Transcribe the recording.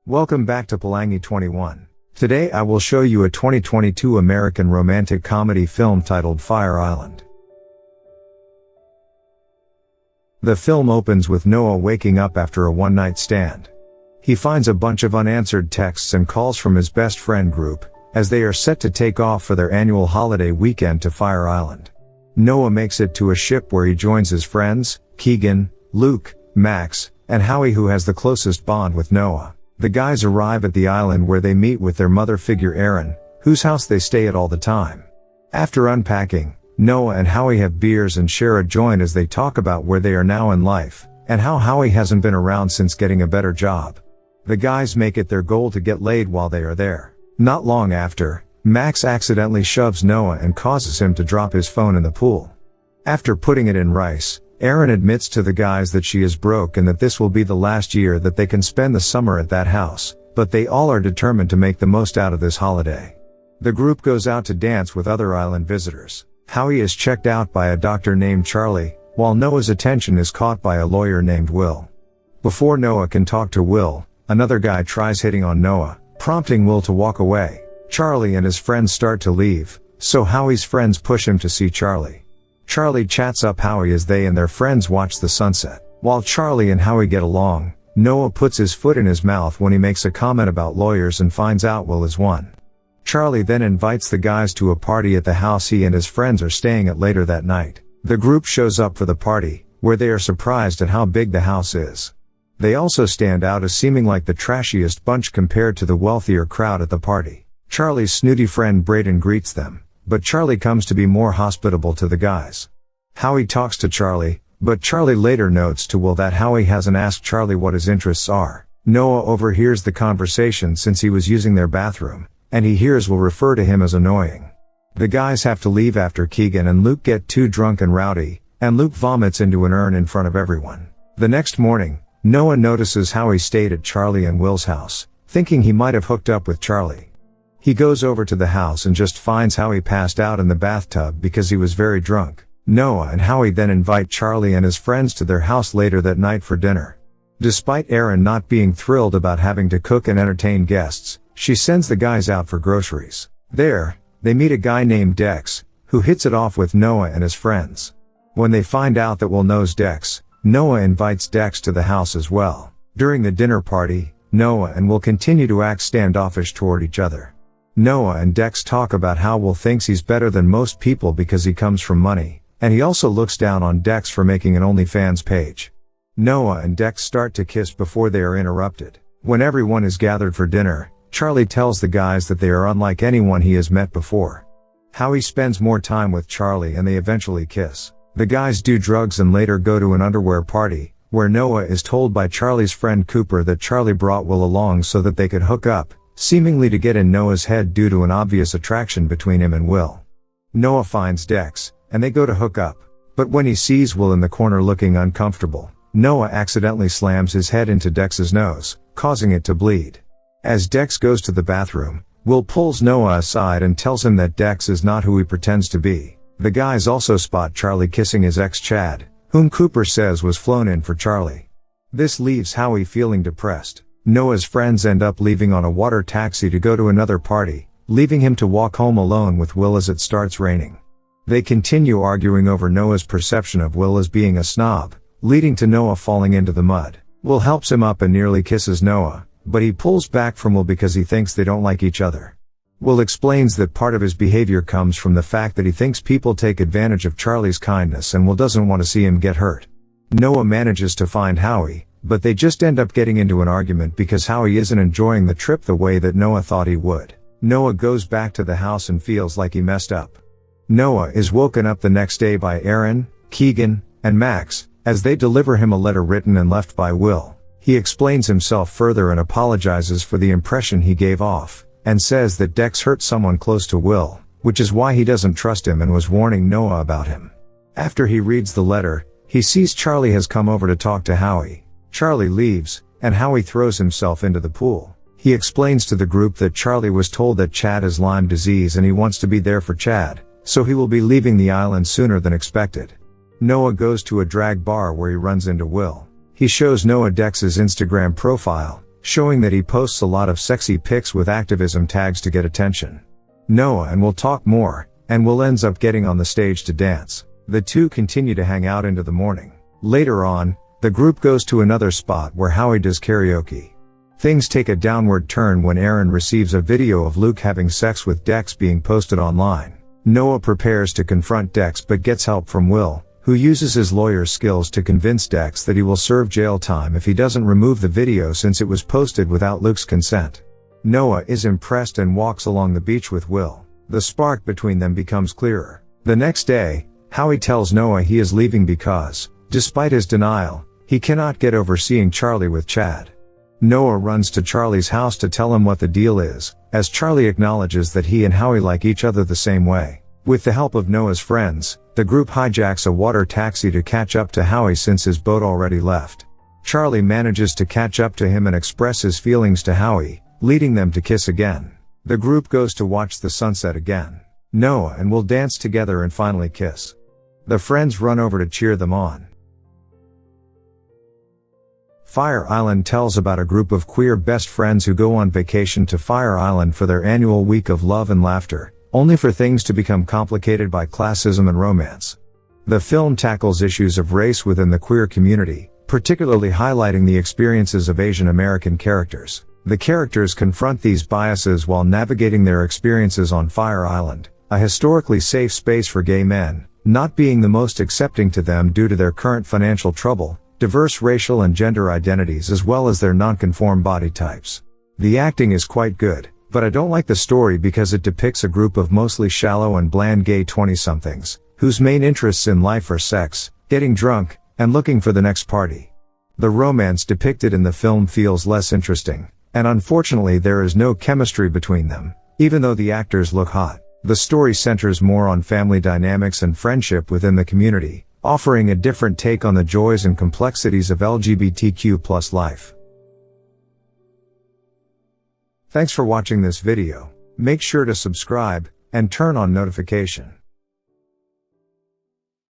Welcome back to Pelangi 21. Today I will show you a 2022 American romantic comedy film titled Fire Island. The film opens with Noah waking up after a one-night stand. He finds a bunch of unanswered texts and calls from his best friend group, as they are set to take off for their annual holiday weekend to Fire Island. Noah makes it to a ship where he joins his friends, Keegan, Luke, Max, and Howie, who has the closest bond with Noah. The guys arrive at the island where they meet with their mother figure Erin, whose house they stay at all the time. After unpacking, Noah and Howie have beers and share a joint as they talk about where they are now in life, and how Howie hasn't been around since getting a better job. The guys make it their goal to get laid while they are there. Not long after, Max accidentally shoves Noah and causes him to drop his phone in the pool. After putting it in rice, Erin admits to the guys that she is broke and that this will be the last year that they can spend the summer at that house, but they all are determined to make the most out of this holiday. The group goes out to dance with other island visitors. Howie is checked out by a doctor named Charlie, while Noah's attention is caught by a lawyer named Will. Before Noah can talk to Will, another guy tries hitting on Noah, prompting Will to walk away. Charlie and his friends start to leave, so Howie's friends push him to see Charlie. Charlie chats up Howie as they and their friends watch the sunset. While Charlie and Howie get along, Noah puts his foot in his mouth when he makes a comment about lawyers and finds out Will is one. Charlie then invites the guys to a party at the house he and his friends are staying at later that night. The group shows up for the party, where they are surprised at how big the house is. They also stand out as seeming like the trashiest bunch compared to the wealthier crowd at the party. Charlie's snooty friend Brayden greets them, but Charlie comes to be more hospitable to the guys. Howie talks to Charlie, but Charlie later notes to Will that Howie hasn't asked Charlie what his interests are. Noah overhears the conversation since he was using their bathroom, and he hears Will refer to him as annoying. The guys have to leave after Keegan and Luke get too drunk and rowdy, and Luke vomits into an urn in front of everyone. The next morning, Noah notices Howie stayed at Charlie and Will's house, thinking he might have hooked up with Charlie. He goes over to the house and just finds Howie passed out in the bathtub because he was very drunk. Noah and Howie then invite Charlie and his friends to their house later that night for dinner. Despite Erin not being thrilled about having to cook and entertain guests, she sends the guys out for groceries. There, they meet a guy named Dex, who hits it off with Noah and his friends. When they find out that Will knows Dex, Noah invites Dex to the house as well. During the dinner party, Noah and Will continue to act standoffish toward each other. Noah and Dex talk about how Will thinks he's better than most people because he comes from money, and he also looks down on Dex for making an OnlyFans page. Noah and Dex start to kiss before they are interrupted. When everyone is gathered for dinner, Charlie tells the guys that they are unlike anyone he has met before. Howie spends more time with Charlie and they eventually kiss. The guys do drugs and later go to an underwear party, where Noah is told by Charlie's friend Cooper that Charlie brought Will along so that they could hook up, seemingly to get in Noah's head due to an obvious attraction between him and Will. Noah finds Dex, and they go to hook up. But when he sees Will in the corner looking uncomfortable, Noah accidentally slams his head into Dex's nose, causing it to bleed. As Dex goes to the bathroom, Will pulls Noah aside and tells him that Dex is not who he pretends to be. The guys also spot Charlie kissing his ex Chad, whom Cooper says was flown in for Charlie. This leaves Howie feeling depressed. Noah's friends end up leaving on a water taxi to go to another party, leaving him to walk home alone with Will as it starts raining. They continue arguing over Noah's perception of Will as being a snob, leading to Noah falling into the mud. Will helps him up and nearly kisses Noah, but he pulls back from Will because he thinks they don't like each other. Will explains that part of his behavior comes from the fact that he thinks people take advantage of Charlie's kindness and Will doesn't want to see him get hurt. Noah manages to find Howie, but they just end up getting into an argument because Howie isn't enjoying the trip the way that Noah thought he would. Noah goes back to the house and feels like he messed up. Noah is woken up the next day by Erin, Keegan, and Max, as they deliver him a letter written and left by Will. He explains himself further and apologizes for the impression he gave off, and says that Dex hurt someone close to Will, which is why he doesn't trust him and was warning Noah about him. After he reads the letter, he sees Charlie has come over to talk to Howie. Charlie leaves, and Howie throws himself into the pool. He explains to the group that Charlie was told that Chad has Lyme disease and he wants to be there for Chad, so he will be leaving the island sooner than expected. Noah goes to a drag bar where he runs into Will. He shows Noah Dex's Instagram profile, showing that he posts a lot of sexy pics with activism tags to get attention. Noah and Will talk more, and Will ends up getting on the stage to dance. The two continue to hang out into the morning. Later on, the group goes to another spot where Howie does karaoke. Things take a downward turn when Aaron receives a video of Luke having sex with Dex being posted online. Noah prepares to confront Dex but gets help from Will, who uses his lawyer's skills to convince Dex that he will serve jail time if he doesn't remove the video since it was posted without Luke's consent. Noah is impressed and walks along the beach with Will. The spark between them becomes clearer. The next day, Howie tells Noah he is leaving because, despite his denial, he cannot get over seeing Charlie with Chad. Noah runs to Charlie's house to tell him what the deal is, as Charlie acknowledges that he and Howie like each other the same way. With the help of Noah's friends, the group hijacks a water taxi to catch up to Howie since his boat already left. Charlie manages to catch up to him and express his feelings to Howie, leading them to kiss again. The group goes to watch the sunset again. Noah and Will dance together and finally kiss. The friends run over to cheer them on. Fire Island tells about a group of queer best friends who go on vacation to Fire Island for their annual week of love and laughter, only for things to become complicated by classism and romance. The film tackles issues of race within the queer community, particularly highlighting the experiences of Asian American characters. The characters confront these biases while navigating their experiences on Fire Island, a historically safe space for gay men, not being the most accepting to them due to their current financial trouble, diverse racial and gender identities as well as their non-conform body types. The acting is quite good, but I don't like the story because it depicts a group of mostly shallow and bland gay 20-somethings, whose main interests in life are sex, getting drunk, and looking for the next party. The romance depicted in the film feels less interesting, and unfortunately there is no chemistry between them, even though the actors look hot. The story centers more on family dynamics and friendship within the community, offering a different take on the joys and complexities of LGBTQ+ life. Thanks for watching this video. Make sure to subscribe, and turn on notification.